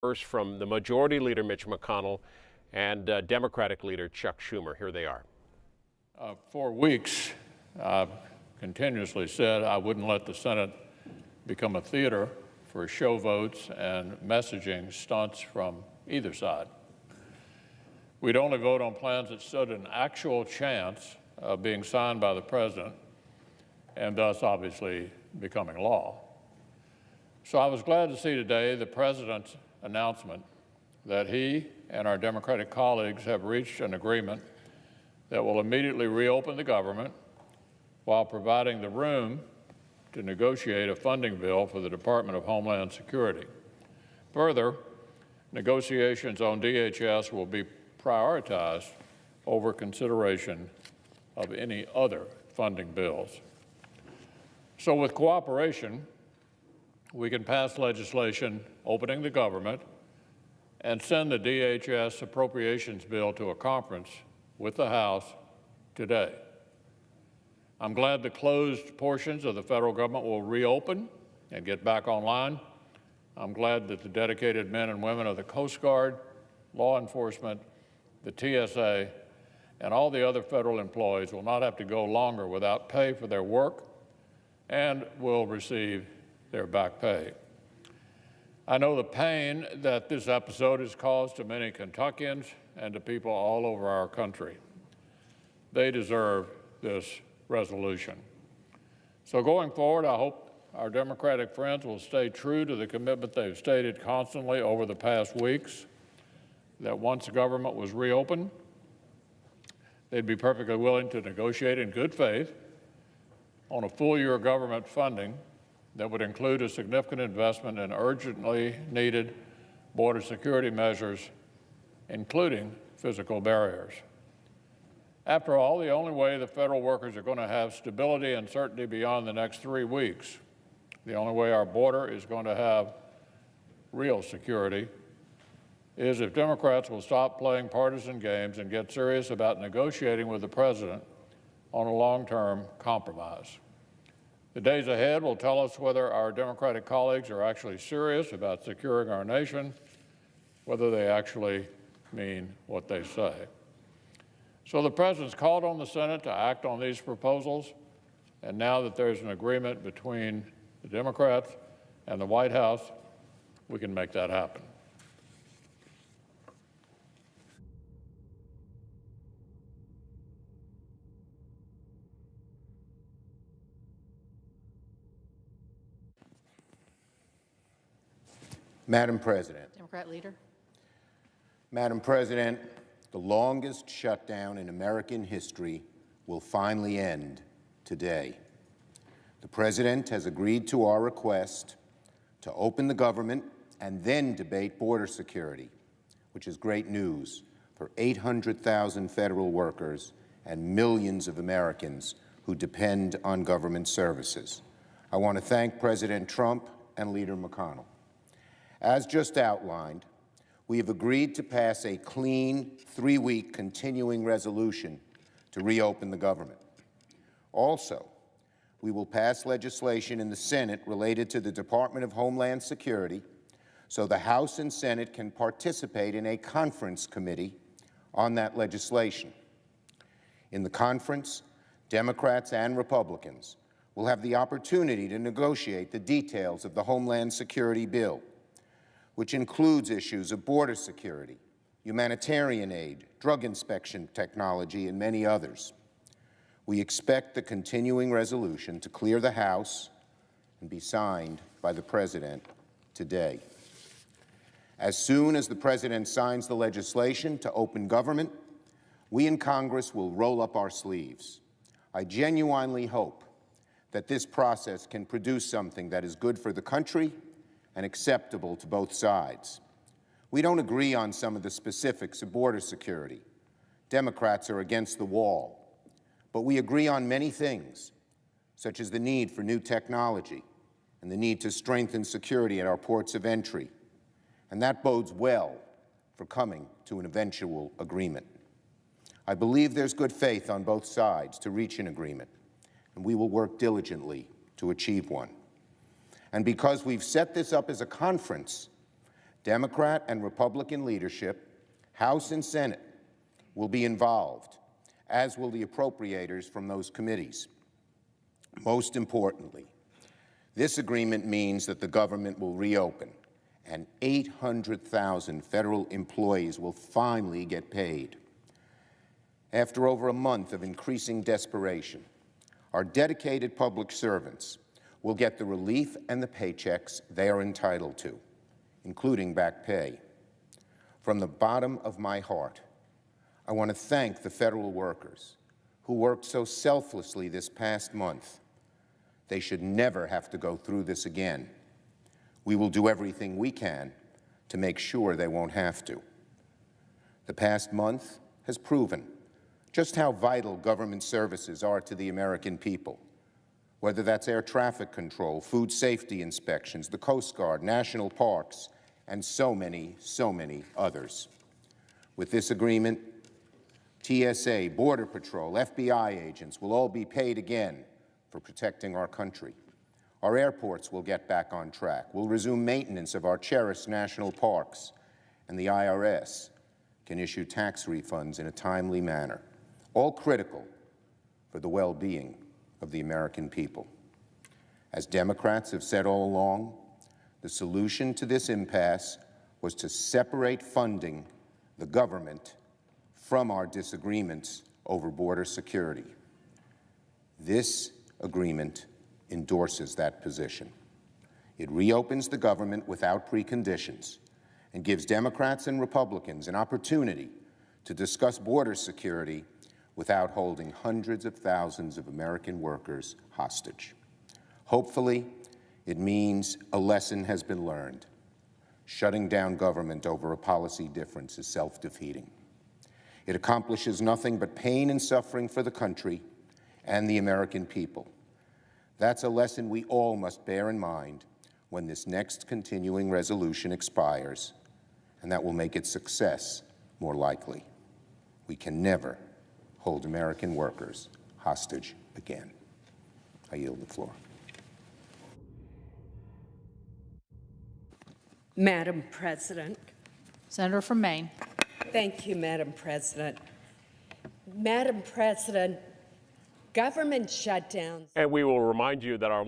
First from the Majority Leader Mitch McConnell and Democratic Leader Chuck Schumer. Here they are. For weeks, I've continuously said I wouldn't let the Senate become a theater for show votes and messaging stunts from either side. We'd only vote on plans that stood an actual chance of being signed by the president and thus obviously becoming law. So I was glad to see today the president's announcement that he and our Democratic colleagues have reached an agreement that will immediately reopen the government while providing the room to negotiate a funding bill for the Department of Homeland Security. Further, negotiations on DHS will be prioritized over consideration of any other funding bills. So with cooperation, we can pass legislation opening the government and send the DHS appropriations bill to a conference with the House today. I'm glad the closed portions of the federal government will reopen and get back online. I'm glad that the dedicated men and women of the Coast Guard, law enforcement, the TSA, and all the other federal employees will not have to go longer without pay for their work and will receive their back pay. I know the pain that this episode has caused to many Kentuckians and to people all over our country. They deserve this resolution. So going forward, I hope our Democratic friends will stay true to the commitment they've stated constantly over the past weeks, that once the government was reopened, they'd be perfectly willing to negotiate in good faith on a full year of government funding that would include a significant investment in urgently needed border security measures, including physical barriers. After all, the only way the federal workers are going to have stability and certainty beyond the next 3 weeks, the only way our border is going to have real security, is if Democrats will stop playing partisan games and get serious about negotiating with the president on a long-term compromise. The days ahead will tell us whether our Democratic colleagues are actually serious about securing our nation, whether they actually mean what they say. So the president's called on the Senate to act on these proposals, and now that there's an agreement between the Democrats and the White House, we can make that happen. Madam President. Democrat leader. Madam President, the longest shutdown in American history will finally end today. The President has agreed to our request to open the government and then debate border security, which is great news for 800,000 federal workers and millions of Americans who depend on government services. I want to thank President Trump and Leader McConnell. As just outlined, we have agreed to pass a clean 3-week continuing resolution to reopen the government. Also, we will pass legislation in the Senate related to the Department of Homeland Security so the House and Senate can participate in a conference committee on that legislation. In the conference, Democrats and Republicans will have the opportunity to negotiate the details of the Homeland Security bill, which includes issues of border security, humanitarian aid, drug inspection technology, and many others. We expect the continuing resolution to clear the House and be signed by the President today. As soon as the President signs the legislation to open government, we in Congress will roll up our sleeves. I genuinely hope that this process can produce something that is good for the country and acceptable to both sides. We don't agree on some of the specifics of border security. Democrats are against the wall. But we agree on many things, such as the need for new technology and the need to strengthen security at our ports of entry. And that bodes well for coming to an eventual agreement. I believe there's good faith on both sides to reach an agreement, and we will work diligently to achieve one. And because we've set this up as a conference, Democrat and Republican leadership, House and Senate, will be involved, as will the appropriators from those committees. Most importantly, this agreement means that the government will reopen and 800,000 federal employees will finally get paid. After over a month of increasing desperation, our dedicated public servants will get the relief and the paychecks they are entitled to, including back pay. From the bottom of my heart, I want to thank the federal workers who worked so selflessly this past month. They should never have to go through this again. We will do everything we can to make sure they won't have to. The past month has proven just how vital government services are to the American people, whether that's air traffic control, food safety inspections, the Coast Guard, national parks, and so many others. With this agreement, TSA, Border Patrol, FBI agents will all be paid again for protecting our country. Our airports will get back on track. We'll resume maintenance of our cherished national parks, and the IRS can issue tax refunds in a timely manner, all critical for the well-being of the American people. As Democrats have said all along, the solution to this impasse was to separate funding the government from our disagreements over border security. This agreement endorses that position. It reopens the government without preconditions and gives Democrats and Republicans an opportunity to discuss border security without holding hundreds of thousands of American workers hostage. Hopefully, it means a lesson has been learned. Shutting down government over a policy difference is self-defeating. It accomplishes nothing but pain and suffering for the country and the American people. That's a lesson we all must bear in mind when this next continuing resolution expires, and that will make its success more likely. We can never hold American workers hostage again. I yield the floor. Madam President. Senator from Maine. Thank you, Madam President. Madam President, government shutdowns. And we will remind you that our